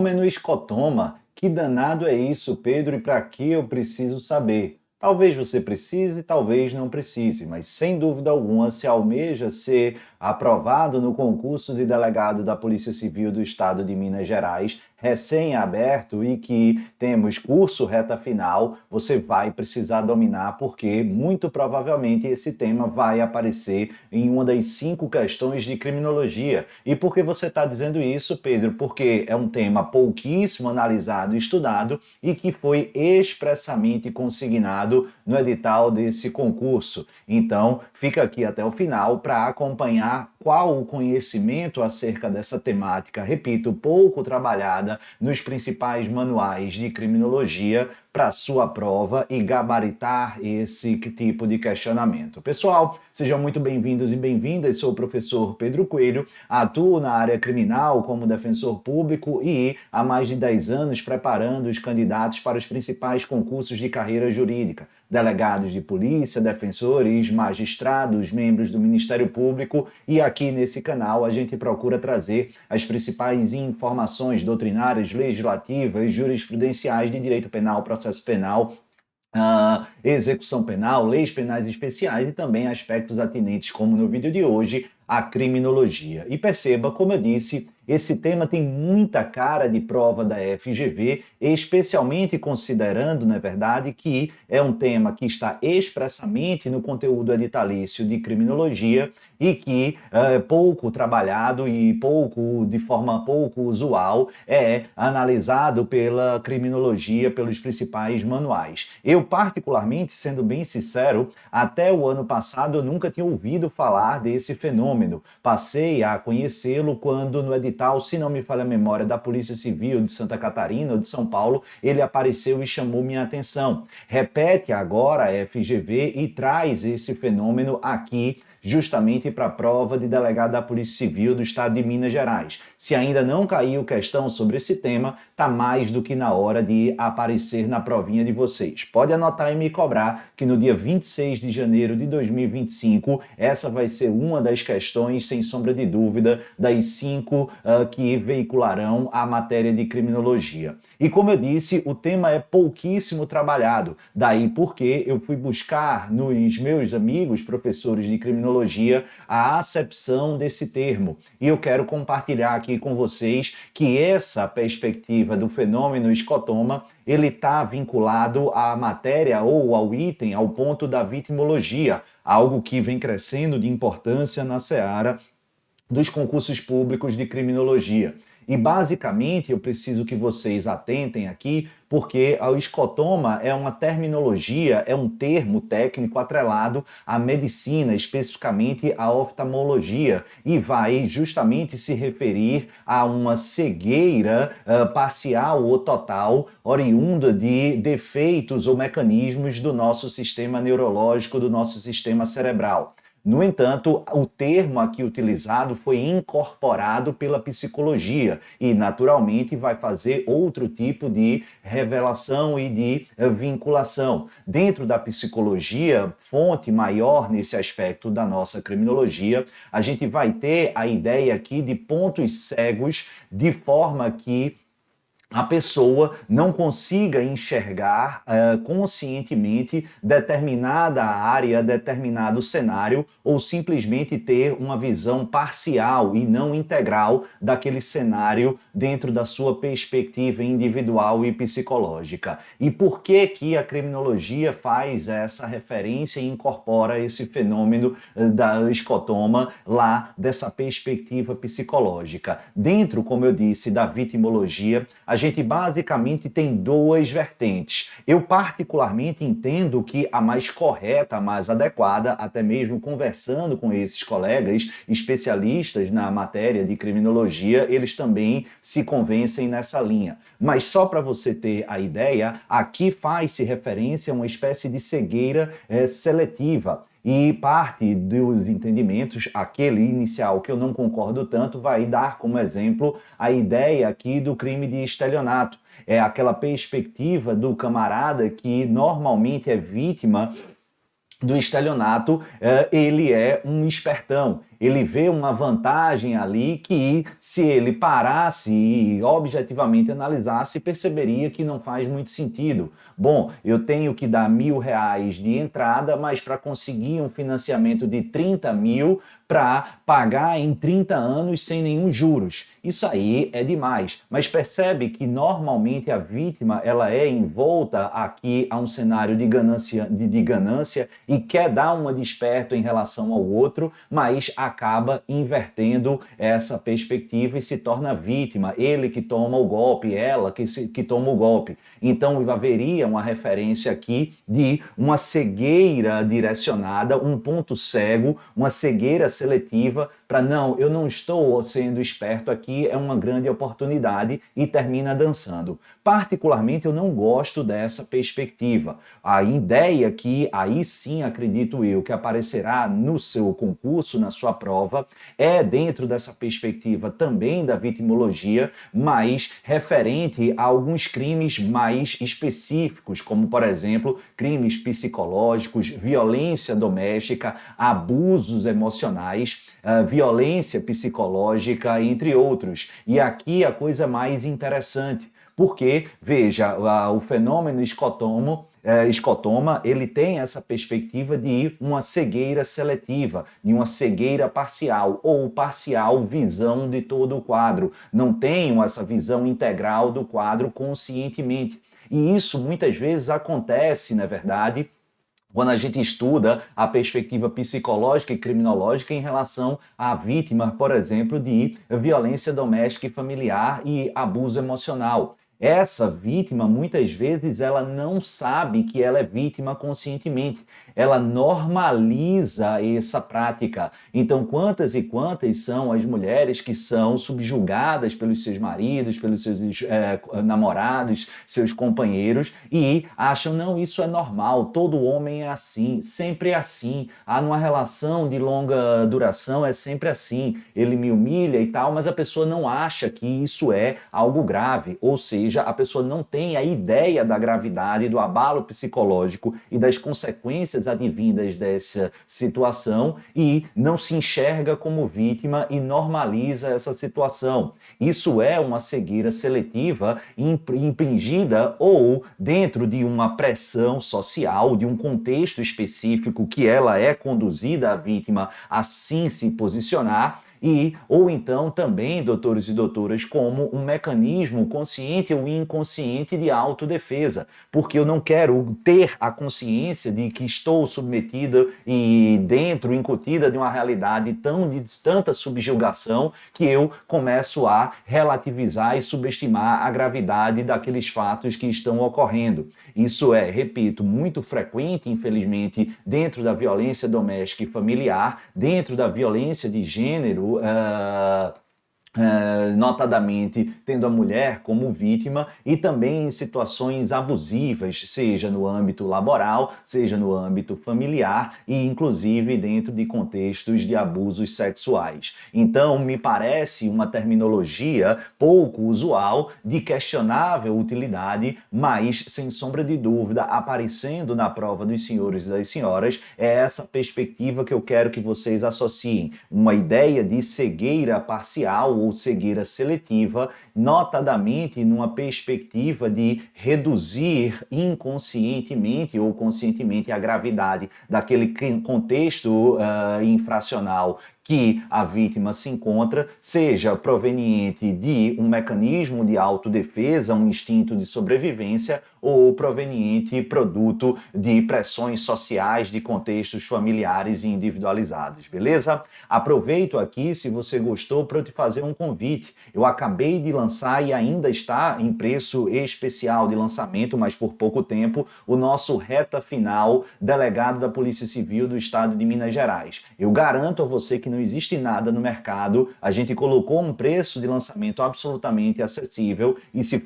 Fenômeno escotoma. Que danado é isso, Pedro, e para que eu preciso saber? Talvez você precise, talvez não precise, mas sem dúvida alguma, se almeja ser aprovado no concurso de delegado da Polícia Civil do Estado de Minas Gerais, recém-aberto e que temos curso reta final, você vai precisar dominar, porque muito provavelmente esse tema vai aparecer em uma das 5 questões de criminologia. E por que você está dizendo isso, Pedro? Porque é um tema pouquíssimo analisado e estudado e que foi expressamente consignado no edital desse concurso. Então, fica aqui até o final para acompanhar qual o conhecimento acerca dessa temática, repito, pouco trabalhada nos principais manuais de criminologia para sua prova e gabaritar esse tipo de questionamento. Pessoal, sejam muito bem-vindos e bem-vindas. Sou o professor Pedro Coelho, atuo na área criminal como defensor público e há mais de 10 anos preparando os candidatos para os principais concursos de carreira jurídica, delegados de polícia, defensores, magistrados, membros do Ministério Público, e aqui nesse canal a gente procura trazer as principais informações doutrinárias, legislativas, jurisprudenciais de direito penal, processo penal, execução penal, leis penais especiais e também aspectos atinentes, como no vídeo de hoje, a criminologia. E perceba, como eu disse, esse tema tem muita cara de prova da FGV, especialmente considerando, na verdade, que é um tema que está expressamente no conteúdo editalício de criminologia e que é pouco trabalhado e de forma pouco usual, é analisado pela criminologia, pelos principais manuais. Eu, particularmente, sendo bem sincero, até o ano passado eu nunca tinha ouvido falar desse fenômeno. Passei a conhecê-lo quando no edital, se não me falha a memória, da Polícia Civil de Santa Catarina ou de São Paulo, ele apareceu e chamou minha atenção. Repete agora a FGV e traz esse fenômeno aqui justamente para a prova de delegado da Polícia Civil do Estado de Minas Gerais. Se ainda não caiu questão sobre esse tema, tá mais do que na hora de aparecer na provinha de vocês. Pode anotar e me cobrar que no dia 26 de janeiro de 2025, essa vai ser uma das questões, sem sombra de dúvida, das 5 que veicularão a matéria de criminologia. E como eu disse, o tema é pouquíssimo trabalhado, daí porque eu fui buscar nos meus amigos professores de criminologia a acepção desse termo. E eu quero compartilhar aqui com vocês que essa perspectiva do fenômeno escotoma, ele está vinculado à matéria ou ao item, ao ponto da vitimologia, algo que vem crescendo de importância na seara dos concursos públicos de criminologia. E basicamente eu preciso que vocês atentem aqui, porque o escotoma é uma terminologia, é um termo técnico atrelado à medicina, especificamente à oftalmologia, e vai justamente se referir a uma cegueira parcial ou total, oriunda de defeitos ou mecanismos do nosso sistema neurológico, do nosso sistema cerebral. No entanto, o termo aqui utilizado foi incorporado pela psicologia e, naturalmente, vai fazer outro tipo de revelação e de vinculação. Dentro da psicologia, fonte maior nesse aspecto da nossa criminologia, a gente vai ter a ideia aqui de pontos cegos, de forma que a pessoa não consiga enxergar conscientemente determinada área, determinado cenário, ou simplesmente ter uma visão parcial e não integral daquele cenário dentro da sua perspectiva individual e psicológica. E por que que a criminologia faz essa referência e incorpora esse fenômeno da escotoma lá dessa perspectiva psicológica? Dentro, como eu disse, da vitimologia, a gente basicamente tem 2 vertentes. Eu particularmente entendo que a mais correta, a mais adequada, até mesmo conversando com esses colegas especialistas na matéria de criminologia, eles também se convencem nessa linha. Mas só para você ter a ideia, aqui faz-se referência a uma espécie de cegueira seletiva. E parte dos entendimentos, aquele inicial que eu não concordo tanto, vai dar como exemplo a ideia aqui do crime de estelionato. É aquela perspectiva do camarada que normalmente é vítima do estelionato, ele é um espertão. ele vê uma vantagem ali que, se ele parasse e objetivamente analisasse, perceberia que não faz muito sentido. Bom, eu tenho que dar R$ 1.000 de entrada, mas para conseguir um financiamento de 30 mil para pagar em 30 anos sem nenhum juros. Isso aí é demais. Mas percebe que normalmente a vítima ela é envolta aqui a um cenário de ganância e quer dar uma de esperto em relação ao outro, mas acaba invertendo essa perspectiva e se torna vítima. Ele que toma o golpe, ela que toma o golpe. Então haveria uma referência aqui de uma cegueira direcionada, um ponto cego, uma cegueira seletiva para não, eu não estou sendo esperto aqui, é uma grande oportunidade e termina dançando. Particularmente eu não gosto dessa perspectiva. A ideia que aí sim acredito eu que aparecerá no seu concurso, na sua prova, é dentro dessa perspectiva também da vitimologia, mas referente a alguns crimes mais específicos, como por exemplo, crimes psicológicos, violência doméstica, abusos emocionais, violência psicológica, entre outros. E aqui a coisa mais interessante, porque, veja, o fenômeno escotoma, ele tem essa perspectiva de uma cegueira seletiva, de uma cegueira parcial, ou parcial visão de todo o quadro. Não tenho essa visão integral do quadro conscientemente. E isso muitas vezes acontece, na verdade, quando a gente estuda a perspectiva psicológica e criminológica em relação à vítima, por exemplo, de violência doméstica e familiar e abuso emocional. Essa vítima, muitas vezes, ela não sabe que ela é vítima conscientemente. Ela normaliza essa prática. Então, quantas e quantas são as mulheres que são subjugadas pelos seus maridos, pelos seus namorados, seus companheiros, e acham, não, isso é normal, todo homem é assim, sempre é assim. Numa relação de longa duração é sempre assim, ele me humilha e tal, mas a pessoa não acha que isso é algo grave, ou seja, a pessoa não tem a ideia da gravidade, do abalo psicológico e das consequências advindas dessa situação e não se enxerga como vítima e normaliza essa situação. Isso é uma cegueira seletiva impingida ou dentro de uma pressão social, de um contexto específico que ela é conduzida, a vítima, a assim se posicionar. Ou então também, doutores e doutoras, como um mecanismo consciente ou inconsciente de autodefesa, porque eu não quero ter a consciência de que estou submetida e incutida de uma realidade de tanta subjugação que eu começo a relativizar e subestimar a gravidade daqueles fatos que estão ocorrendo. Isso é, repito, muito frequente, infelizmente, dentro da violência doméstica e familiar, dentro da violência de gênero, notadamente tendo a mulher como vítima e também em situações abusivas, seja no âmbito laboral, seja no âmbito familiar e inclusive dentro de contextos de abusos sexuais. Então, me parece uma terminologia pouco usual, de questionável utilidade, mas, sem sombra de dúvida, aparecendo na prova dos senhores e das senhoras, é essa perspectiva que eu quero que vocês associem. Uma ideia de cegueira parcial ou cegueira seletiva, notadamente numa perspectiva de reduzir inconscientemente ou conscientemente a gravidade daquele contexto infracional que a vítima se encontra, seja proveniente de um mecanismo de autodefesa, um instinto de sobrevivência, ou proveniente produto de pressões sociais, de contextos familiares e individualizados, beleza? Aproveito aqui, se você gostou, para eu te fazer um convite. Eu acabei de lançar e ainda está em preço especial de lançamento, mas por pouco tempo, o nosso reta final delegado da Polícia Civil do Estado de Minas Gerais. Eu garanto a você que não existe nada no mercado, a gente colocou um preço de lançamento absolutamente acessível e se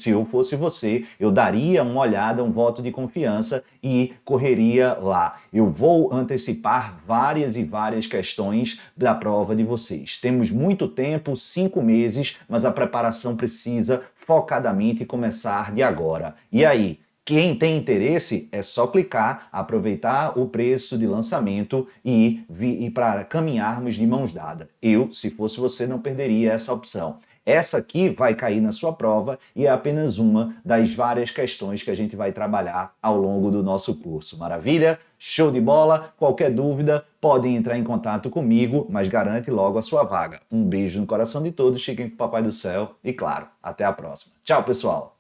eu fosse você, eu daria uma olhada, um voto de confiança e correria lá. Eu vou antecipar várias e várias questões da prova de vocês. Temos muito tempo, 5 meses, mas a preparação precisa focadamente começar de agora. E aí? Quem tem interesse é só clicar, aproveitar o preço de lançamento e ir para caminharmos de mãos dadas. Eu, se fosse você, não perderia essa opção. Essa aqui vai cair na sua prova e é apenas uma das várias questões que a gente vai trabalhar ao longo do nosso curso. Maravilha? Show de bola? Qualquer dúvida, podem entrar em contato comigo, mas garante logo a sua vaga. Um beijo no coração de todos, fiquem com o Papai do Céu e, claro, até a próxima. Tchau, pessoal!